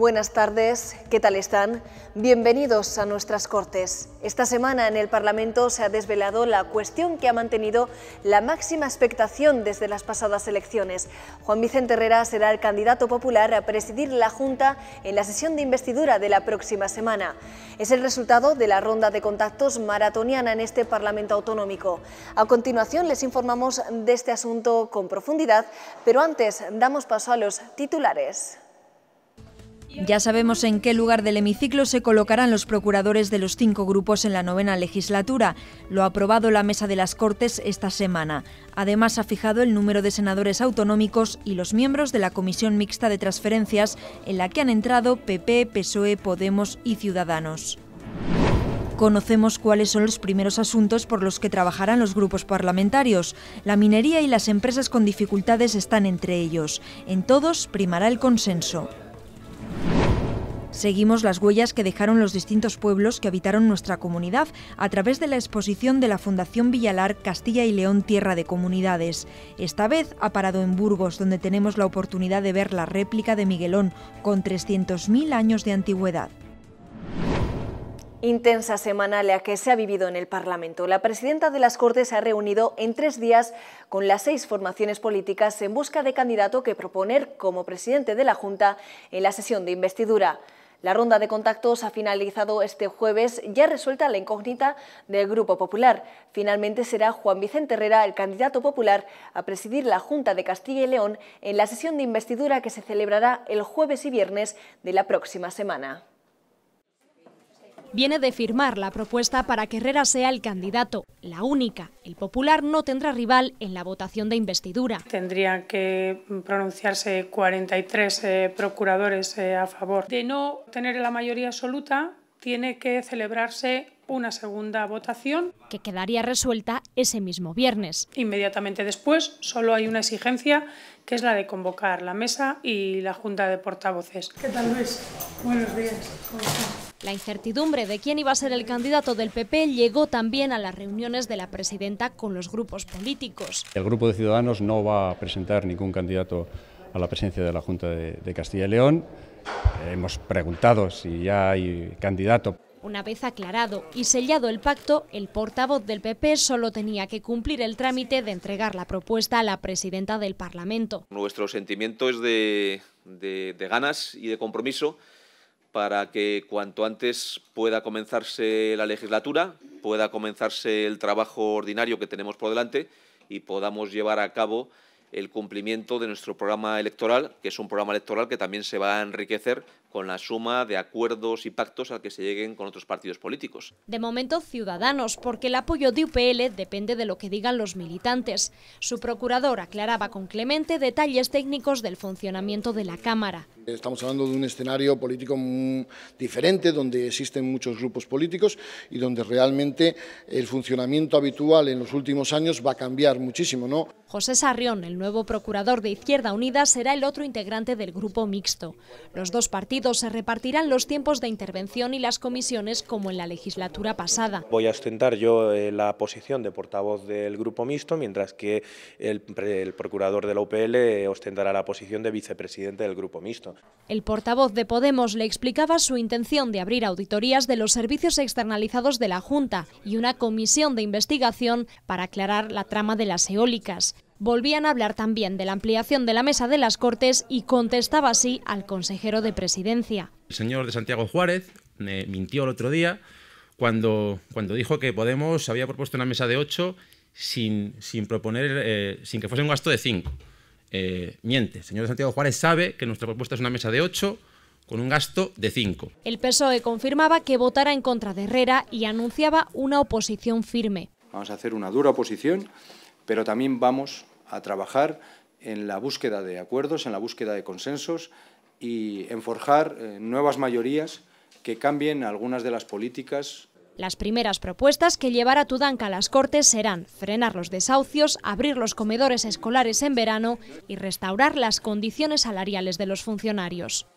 Buenas tardes, ¿qué tal están? Bienvenidos a nuestras Cortes. Esta semana en el Parlamento se ha desvelado la cuestión que ha mantenido la máxima expectación desde las pasadas elecciones. Juan Vicente Herrera será el candidato popular a presidir la Junta en la sesión de investidura de la próxima semana. Es el resultado de la ronda de contactos maratoniana en este Parlamento autonómico. A continuación les informamos de este asunto con profundidad, pero antes damos paso a los titulares. Ya sabemos en qué lugar del hemiciclo se colocarán los procuradores de los 5 grupos en la 9ª legislatura. Lo ha aprobado la Mesa de las Cortes esta semana. Además, ha fijado el número de senadores autonómicos y los miembros de la Comisión Mixta de Transferencias, en la que han entrado PP, PSOE, Podemos y Ciudadanos. Conocemos cuáles son los primeros asuntos por los que trabajarán los grupos parlamentarios. La minería y las empresas con dificultades están entre ellos. En todos primará el consenso. Seguimos las huellas que dejaron los distintos pueblos que habitaron nuestra comunidad a través de la exposición de la Fundación Villalar Castilla y León Tierra de Comunidades. Esta vez ha parado en Burgos, donde tenemos la oportunidad de ver la réplica de Miguelón, con 300.000 años de antigüedad. Intensa semana la que se ha vivido en el Parlamento. La presidenta de las Cortes se ha reunido en 3 días con las 6 formaciones políticas en busca de candidato que proponer como presidente de la Junta en la sesión de investidura. La ronda de contactos ha finalizado este jueves, ya resuelta la incógnita del Grupo Popular. Finalmente será Juan Vicente Herrera el candidato popular a presidir la Junta de Castilla y León en la sesión de investidura que se celebrará el jueves y viernes de la próxima semana. Viene de firmar la propuesta para que Herrera sea el candidato, la única. El Popular no tendrá rival en la votación de investidura. Tendrían que pronunciarse 43 procuradores a favor. De no tener la mayoría absoluta, tiene que celebrarse una segunda votación, que quedaría resuelta ese mismo viernes. Inmediatamente después solo hay una exigencia, que es la de convocar la mesa y la Junta de Portavoces. ¿Qué tal, Luis? Buenos días. ¿Cómo estás? La incertidumbre de quién iba a ser el candidato del PP llegó también a las reuniones de la presidenta con los grupos políticos. El grupo de Ciudadanos no va a presentar ningún candidato a la presidencia de la Junta de Castilla y León. Hemos preguntado si ya hay candidato. Una vez aclarado y sellado el pacto, el portavoz del PP solo tenía que cumplir el trámite de entregar la propuesta a la presidenta del Parlamento. Nuestro sentimiento es de ganas y de compromiso para que cuanto antes pueda comenzarse la legislatura, pueda comenzarse el trabajo ordinario que tenemos por delante y podamos llevar a cabo el cumplimiento de nuestro programa electoral, que es un programa electoral que también se va a enriquecer con la suma de acuerdos y pactos al que se lleguen con otros partidos políticos. De momento Ciudadanos, porque el apoyo de UPL depende de lo que digan los militantes. Su procurador aclaraba con Clemente detalles técnicos del funcionamiento de la Cámara. Estamos hablando de un escenario político diferente, donde existen muchos grupos políticos y donde realmente el funcionamiento habitual en los últimos años va a cambiar muchísimo, ¿no? José Sarrión, el nuevo procurador de Izquierda Unida, será el otro integrante del grupo mixto. Los dos partidos se repartirán los tiempos de intervención y las comisiones como en la legislatura pasada. Voy a ostentar yo la posición de portavoz del grupo mixto, mientras que el procurador de la UPL ostentará la posición de vicepresidente del grupo mixto. El portavoz de Podemos le explicaba su intención de abrir auditorías de los servicios externalizados de la Junta y una comisión de investigación para aclarar la trama de las eólicas. Volvían a hablar también de la ampliación de la Mesa de las Cortes y contestaba así al consejero de Presidencia. El señor de Santiago Juárez me mintió el otro día cuando dijo que Podemos había propuesto una mesa de 8 sin que fuese un gasto de 5. Miente. El señor de Santiago Juárez sabe que nuestra propuesta es una mesa de 8 con un gasto de 5. El PSOE confirmaba que votará en contra de Herrera y anunciaba una oposición firme. Vamos a hacer una dura oposición, pero también vamos a trabajar en la búsqueda de acuerdos, en la búsqueda de consensos y en forjar nuevas mayorías que cambien algunas de las políticas. Las primeras propuestas que llevará Tudanca a las Cortes serán frenar los desahucios, abrir los comedores escolares en verano y restaurar las condiciones salariales de los funcionarios.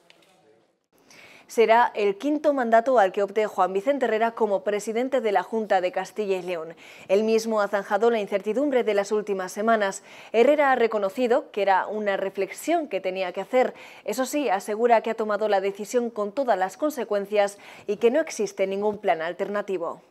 Será el quinto mandato al que opte Juan Vicente Herrera como presidente de la Junta de Castilla y León. Él mismo ha zanjado la incertidumbre de las últimas semanas. Herrera ha reconocido que era una reflexión que tenía que hacer. Eso sí, asegura que ha tomado la decisión con todas las consecuencias y que no existe ningún plan alternativo.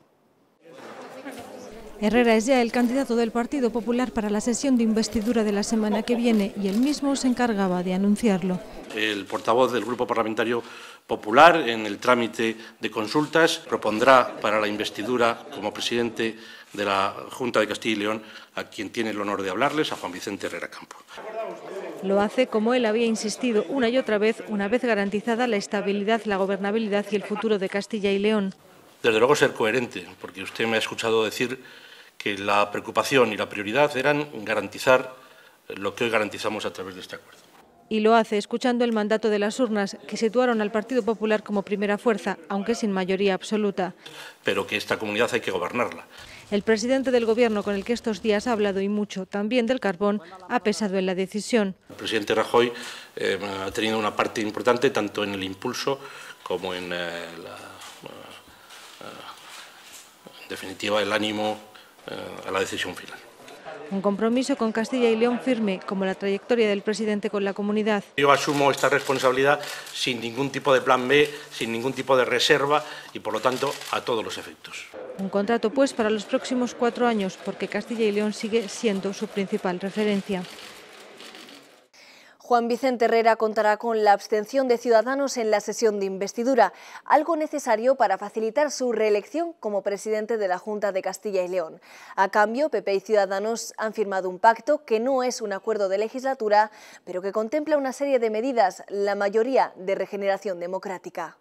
Herrera es ya el candidato del Partido Popular para la sesión de investidura de la semana que viene y él mismo se encargaba de anunciarlo. El portavoz del Grupo Parlamentario Popular, en el trámite de consultas, propondrá para la investidura como presidente de la Junta de Castilla y León a quien tiene el honor de hablarles, a Juan Vicente Herrera Campo. Lo hace como él había insistido una y otra vez, una vez garantizada la estabilidad, la gobernabilidad y el futuro de Castilla y León. Desde luego ser coherente, porque usted me ha escuchado decir que la preocupación y la prioridad eran garantizar lo que hoy garantizamos a través de este acuerdo. Y lo hace escuchando el mandato de las urnas, que situaron al Partido Popular como primera fuerza, aunque sin mayoría absoluta. Pero que esta comunidad hay que gobernarla. El presidente del Gobierno, con el que estos días ha hablado y mucho también del carbón, ha pesado en la decisión. El presidente Rajoy ha tenido una parte importante tanto en el impulso como en en definitiva el ánimo a la decisión final. Un compromiso con Castilla y León firme, como la trayectoria del presidente con la comunidad. Yo asumo esta responsabilidad sin ningún tipo de plan B, sin ningún tipo de reserva y, por lo tanto, a todos los efectos. Un contrato, pues, para los próximos 4 años, porque Castilla y León sigue siendo su principal referencia. Juan Vicente Herrera contará con la abstención de Ciudadanos en la sesión de investidura, algo necesario para facilitar su reelección como presidente de la Junta de Castilla y León. A cambio, PP y Ciudadanos han firmado un pacto que no es un acuerdo de legislatura, pero que contempla una serie de medidas, la mayoría de regeneración democrática.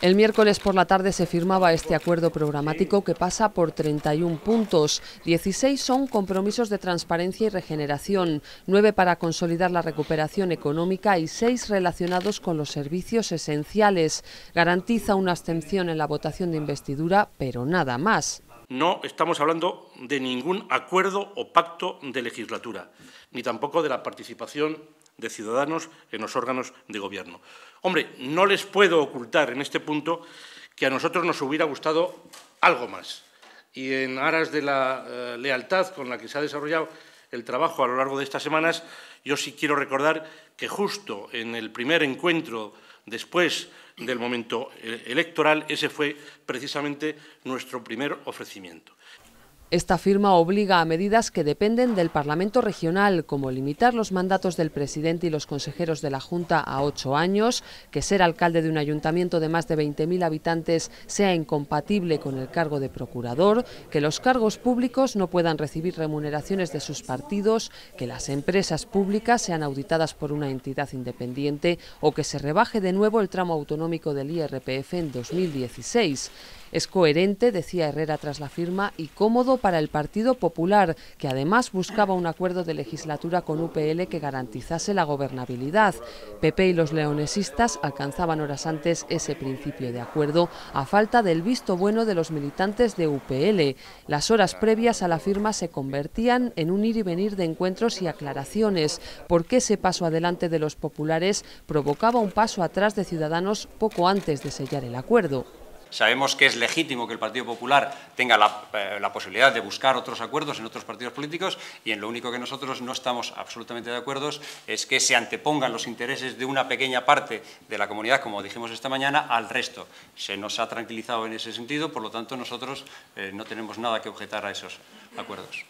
El miércoles por la tarde se firmaba este acuerdo programático que pasa por 31 puntos. 16 son compromisos de transparencia y regeneración, 9 para consolidar la recuperación económica y 6 relacionados con los servicios esenciales. Garantiza una abstención en la votación de investidura, pero nada más. No estamos hablando de ningún acuerdo o pacto de legislatura, ni tampoco de la participación de Ciudadanos en los órganos de gobierno. Hombre, no les puedo ocultar en este punto que a nosotros nos hubiera gustado algo más. Y en aras de la lealtad con la que se ha desarrollado el trabajo a lo largo de estas semanas, yo sí quiero recordar que justo en el primer encuentro después del momento electoral, ese fue precisamente nuestro primer ofrecimiento. Esta firma obliga a medidas que dependen del Parlamento regional, como limitar los mandatos del presidente y los consejeros de la Junta a 8 años, que ser alcalde de un ayuntamiento de más de 20.000 habitantes sea incompatible con el cargo de procurador, que los cargos públicos no puedan recibir remuneraciones de sus partidos, que las empresas públicas sean auditadas por una entidad independiente o que se rebaje de nuevo el tramo autonómico del IRPF en 2016. Es coherente, decía Herrera tras la firma, y cómodo para el Partido Popular, que además buscaba un acuerdo de legislatura con UPL que garantizase la gobernabilidad. PP y los leonesistas alcanzaban horas antes ese principio de acuerdo a falta del visto bueno de los militantes de UPL. Las horas previas a la firma se convertían en un ir y venir de encuentros y aclaraciones, porque ese paso adelante de los populares provocaba un paso atrás de Ciudadanos poco antes de sellar el acuerdo. Sabemos que es legítimo que el Partido Popular tenga la posibilidad de buscar otros acuerdos en otros partidos políticos y en lo único que nosotros no estamos absolutamente de acuerdo es que se antepongan los intereses de una pequeña parte de la comunidad, como dijimos esta mañana, al resto. Se nos ha tranquilizado en ese sentido, por lo tanto nosotros no tenemos nada que objetar a esos acuerdos.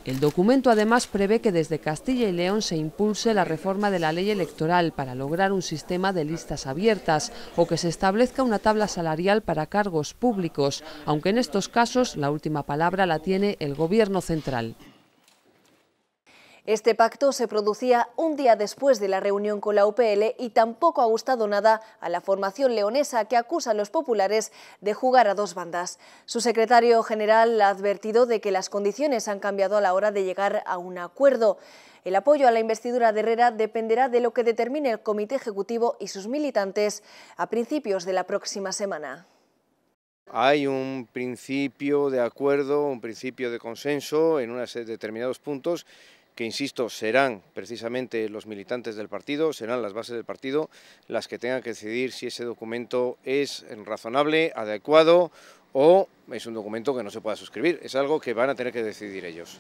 El documento además prevé que desde Castilla y León se impulse la reforma de la ley electoral para lograr un sistema de listas abiertas o que se establezca una tabla salarial para cargos públicos, aunque en estos casos la última palabra la tiene el Gobierno central. Este pacto se producía un día después de la reunión con la UPL y tampoco ha gustado nada a la formación leonesa, que acusa a los populares de jugar a dos bandas. Su secretario general ha advertido de que las condiciones han cambiado a la hora de llegar a un acuerdo. El apoyo a la investidura de Herrera dependerá de lo que determine el Comité Ejecutivo y sus militantes a principios de la próxima semana. Hay un principio de acuerdo, un principio de consenso en unos determinados puntos que, insisto, serán precisamente los militantes del partido, serán las bases del partido las que tengan que decidir si ese documento es razonable, adecuado o es un documento que no se pueda suscribir. Es algo que van a tener que decidir ellos.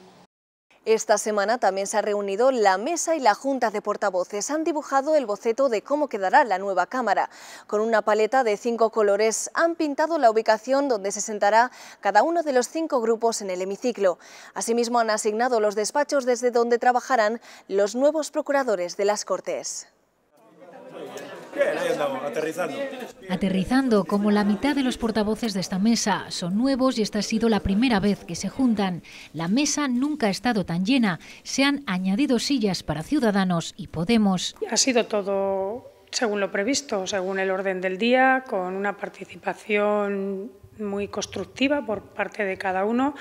Esta semana también se ha reunido la mesa y la junta de portavoces. Han dibujado el boceto de cómo quedará la nueva Cámara. Con una paleta de 5 colores han pintado la ubicación donde se sentará cada uno de los 5 grupos en el hemiciclo. Asimismo han asignado los despachos desde donde trabajarán los nuevos procuradores de las Cortes. Bien, ahí andamos, aterrizando. Aterrizando, como la mitad de los portavoces de esta mesa son nuevos y esta ha sido la primera vez que se juntan. La mesa nunca ha estado tan llena. Se han añadido sillas para Ciudadanos y Podemos. Ha sido todo según lo previsto, según el orden del día, con una participación muy constructiva por parte de cada uno,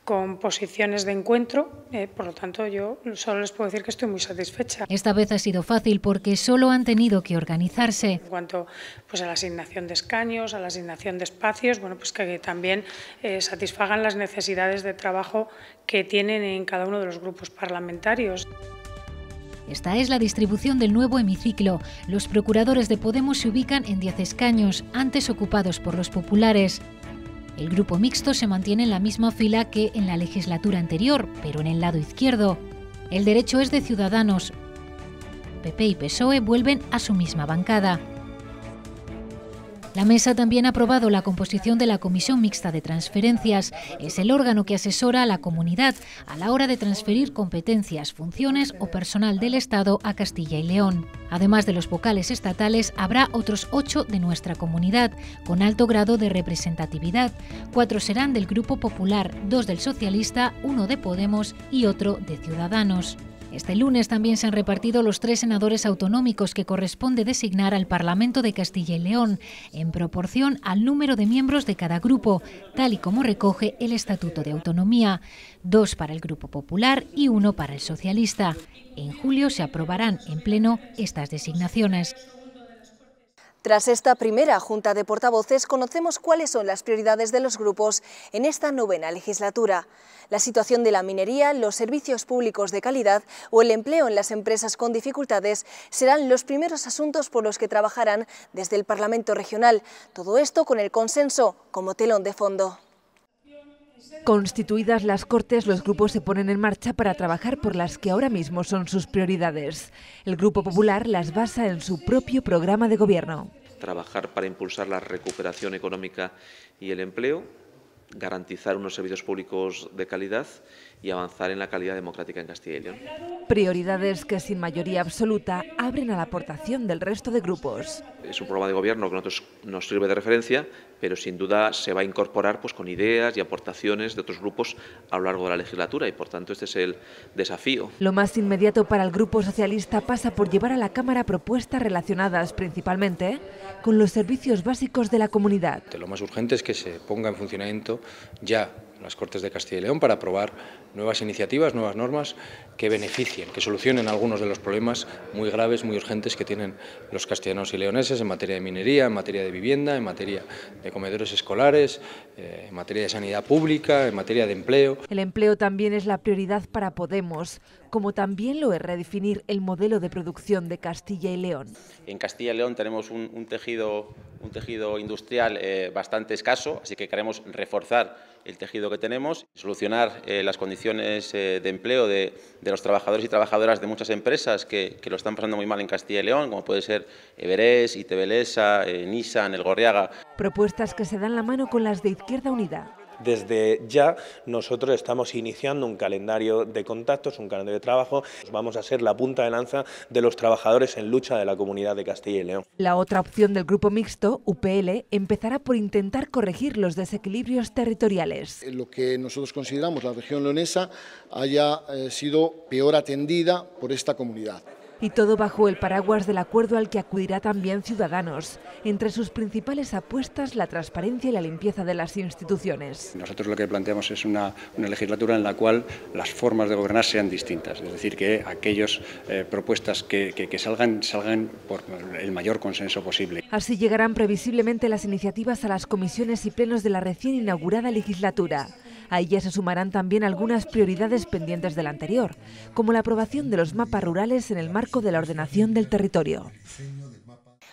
con posiciones de encuentro, por lo tanto yo solo les puedo decir que estoy muy satisfecha. Esta vez ha sido fácil porque solo han tenido que organizarse. En cuanto pues, a la asignación de escaños, a la asignación de espacios, bueno, pues que también satisfagan las necesidades de trabajo que tienen en cada uno de los grupos parlamentarios. Esta es la distribución del nuevo hemiciclo. Los procuradores de Podemos se ubican en 10 escaños, antes ocupados por los populares. El grupo mixto se mantiene en la misma fila que en la legislatura anterior, pero en el lado izquierdo. El derecho es de Ciudadanos. PP y PSOE vuelven a su misma bancada. La mesa también ha aprobado la composición de la Comisión Mixta de Transferencias. Es el órgano que asesora a la comunidad a la hora de transferir competencias, funciones o personal del Estado a Castilla y León. Además de los vocales estatales, habrá otros 8 de nuestra comunidad, con alto grado de representatividad. 4 serán del Grupo Popular, 2 del Socialista, 1 de Podemos y otro de Ciudadanos. Este lunes también se han repartido los 3 senadores autonómicos que corresponde designar al Parlamento de Castilla y León, en proporción al número de miembros de cada grupo, tal y como recoge el Estatuto de Autonomía. 2 para el Grupo Popular y 1 para el Socialista. En julio se aprobarán en pleno estas designaciones. Tras esta primera junta de portavoces, conocemos cuáles son las prioridades de los grupos en esta 9ª legislatura. La situación de la minería, los servicios públicos de calidad o el empleo en las empresas con dificultades serán los primeros asuntos por los que trabajarán desde el Parlamento regional. Todo esto con el consenso como telón de fondo. Constituidas las Cortes, los grupos se ponen en marcha para trabajar por las que ahora mismo son sus prioridades. El Grupo Popular las basa en su propio programa de gobierno. Trabajar para impulsar la recuperación económica y el empleo, garantizar unos servicios públicos de calidad y avanzar en la calidad democrática en Castilla y León. Prioridades que sin mayoría absoluta abren a la aportación del resto de grupos. Es un programa de gobierno que a nosotros nos sirve de referencia, pero sin duda se va a incorporar pues, con ideas y aportaciones de otros grupos a lo largo de la legislatura y por tanto este es el desafío. Lo más inmediato para el Grupo Socialista pasa por llevar a la Cámara propuestas relacionadas principalmente con los servicios básicos de la comunidad. Lo más urgente es que se ponga en funcionamiento ya las Cortes de Castilla y León para aprobar nuevas iniciativas, nuevas normas que beneficien, que solucionen algunos de los problemas muy graves, muy urgentes que tienen los castellanos y leoneses en materia de minería, en materia de vivienda, en materia de comedores escolares, en materia de sanidad pública, en materia de empleo. El empleo también es la prioridad para Podemos, como también lo es redefinir el modelo de producción de Castilla y León. En Castilla y León tenemos un tejido industrial bastante escaso, así que queremos reforzar el tejido que tenemos, solucionar las condiciones de empleo de los trabajadores y trabajadoras de muchas empresas que lo están pasando muy mal en Castilla y León, como puede ser Everés, Itebelesa, Nissan, El Gorriaga. Propuestas que se dan la mano con las de Izquierda Unida. Desde ya nosotros estamos iniciando un calendario de contactos, un calendario de trabajo. Vamos a ser la punta de lanza de los trabajadores en lucha de la comunidad de Castilla y León. La otra opción del grupo mixto, UPL, empezará por intentar corregir los desequilibrios territoriales. Lo que nosotros consideramos la región leonesa haya sido peor atendida por esta comunidad. Y todo bajo el paraguas del acuerdo al que acudirá también Ciudadanos. Entre sus principales apuestas, la transparencia y la limpieza de las instituciones. Nosotros lo que planteamos es una legislatura en la cual las formas de gobernar sean distintas. Es decir, que aquellas propuestas que salgan por el mayor consenso posible. Así llegarán previsiblemente las iniciativas a las comisiones y plenos de la recién inaugurada legislatura. A ella se sumarán también algunas prioridades pendientes del anterior, como la aprobación de los mapas rurales en el marco de la ordenación del territorio.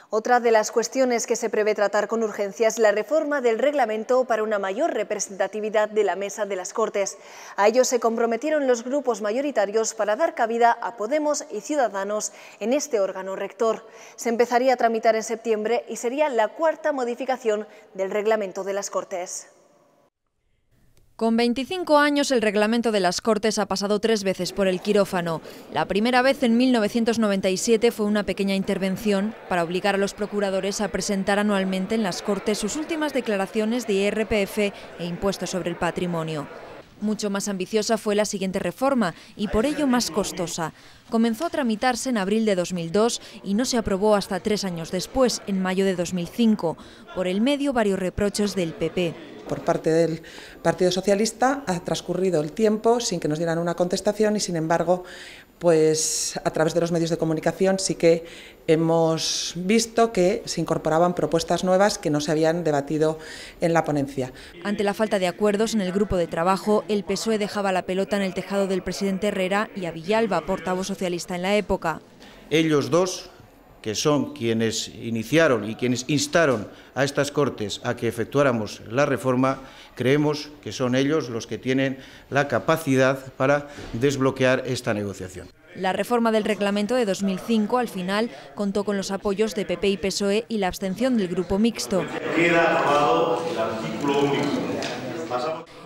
Otra de las cuestiones que se prevé tratar con urgencia es la reforma del reglamento para una mayor representatividad de la Mesa de las Cortes. A ello se comprometieron los grupos mayoritarios para dar cabida a Podemos y Ciudadanos en este órgano rector. Se empezaría a tramitar en septiembre y sería la cuarta modificación del reglamento de las Cortes. Con 25 años, el reglamento de las Cortes ha pasado 3 veces por el quirófano. La primera vez en 1997 fue una pequeña intervención para obligar a los procuradores a presentar anualmente en las Cortes sus últimas declaraciones de IRPF e impuestos sobre el patrimonio. Mucho más ambiciosa fue la siguiente reforma y por ello más costosa. Comenzó a tramitarse en abril de 2002 y no se aprobó hasta 3 años después, en mayo de 2005. Por el medio, varios reproches del PP. Por parte del Partido Socialista ha transcurrido el tiempo sin que nos dieran una contestación y, sin embargo, pues a través de los medios de comunicación sí que hemos visto que se incorporaban propuestas nuevas que no se habían debatido en la ponencia. Ante la falta de acuerdos en el grupo de trabajo, el PSOE dejaba la pelota en el tejado del presidente Herrera y a Villalba, portavoz socialista en la época. Ellos dos, que son quienes iniciaron y quienes instaron a estas Cortes a que efectuáramos la reforma, creemos que son ellos los que tienen la capacidad para desbloquear esta negociación. La reforma del reglamento de 2005, al final, contó con los apoyos de PP y PSOE y la abstención del grupo mixto. Queda aprobado el artículo único.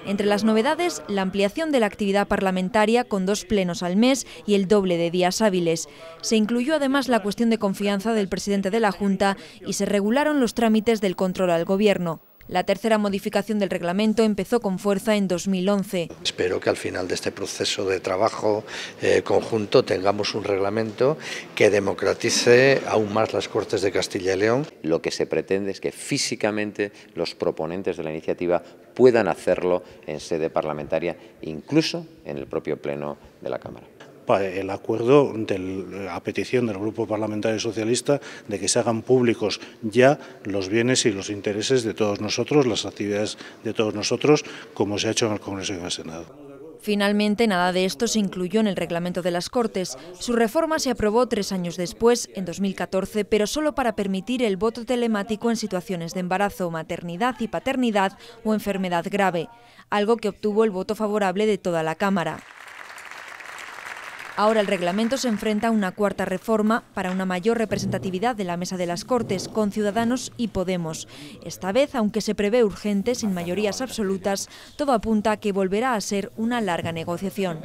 Entre las novedades, la ampliación de la actividad parlamentaria con 2 plenos al mes y el doble de días hábiles. Se incluyó además la cuestión de confianza del presidente de la Junta y se regularon los trámites del control al Gobierno. La tercera modificación del reglamento empezó con fuerza en 2011. Espero que al final de este proceso de trabajo conjunto tengamos un reglamento que democratice aún más las Cortes de Castilla y León. Lo que se pretende es que físicamente los proponentes de la iniciativa puedan hacerlo en sede parlamentaria, incluso en el propio pleno de la Cámara. El acuerdo a petición del Grupo Parlamentario Socialista de que se hagan públicos ya los bienes y los intereses de todos nosotros, las actividades de todos nosotros, como se ha hecho en el Congreso y en el Senado. Finalmente, nada de esto se incluyó en el reglamento de las Cortes. Su reforma se aprobó 3 años después, en 2014, pero solo para permitir el voto telemático en situaciones de embarazo, maternidad y paternidad o enfermedad grave, algo que obtuvo el voto favorable de toda la Cámara. Ahora el reglamento se enfrenta a una cuarta reforma para una mayor representatividad de la Mesa de las Cortes, con Ciudadanos y Podemos. Esta vez, aunque se prevé urgente, sin mayorías absolutas, todo apunta a que volverá a ser una larga negociación.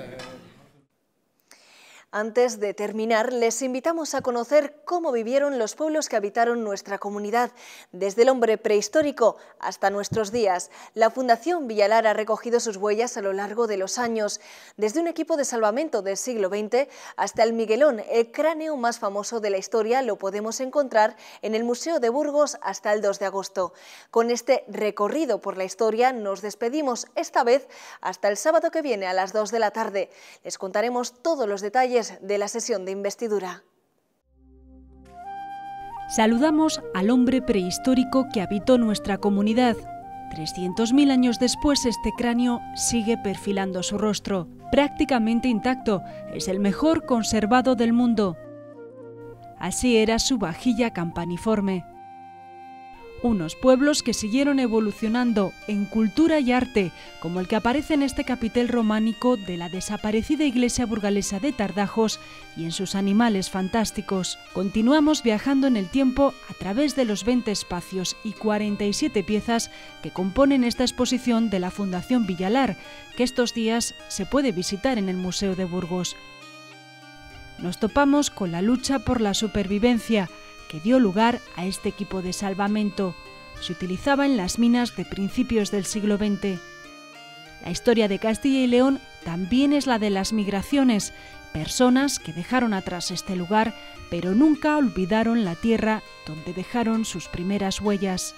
Antes de terminar, les invitamos a conocer cómo vivieron los pueblos que habitaron nuestra comunidad, desde el hombre prehistórico hasta nuestros días. La Fundación Villalar ha recogido sus huellas a lo largo de los años, desde un equipo de salvamento del siglo XX hasta el Miguelón, el cráneo más famoso de la historia, lo podemos encontrar en el Museo de Burgos hasta el 2 de agosto. Con este recorrido por la historia nos despedimos esta vez hasta el sábado que viene a las 2 de la tarde. Les contaremos todos los detalles de la sesión de investidura. Saludamos al hombre prehistórico que habitó nuestra comunidad. 300.000 años después, este cráneo sigue perfilando su rostro. Prácticamente intacto, es el mejor conservado del mundo. Así era su vajilla campaniforme. Unos pueblos que siguieron evolucionando en cultura y arte, como el que aparece en este capitel románico de la desaparecida iglesia burgalesa de Tardajos y en sus animales fantásticos. Continuamos viajando en el tiempo a través de los 20 espacios y 47 piezas que componen esta exposición de la Fundación Villalar, que estos días se puede visitar en el Museo de Burgos. Nos topamos con la lucha por la supervivencia, que dio lugar a este equipo de salvamento. Se utilizaba en las minas de principios del siglo XX. La historia de Castilla y León también es la de las migraciones, personas que dejaron atrás este lugar, pero nunca olvidaron la tierra donde dejaron sus primeras huellas.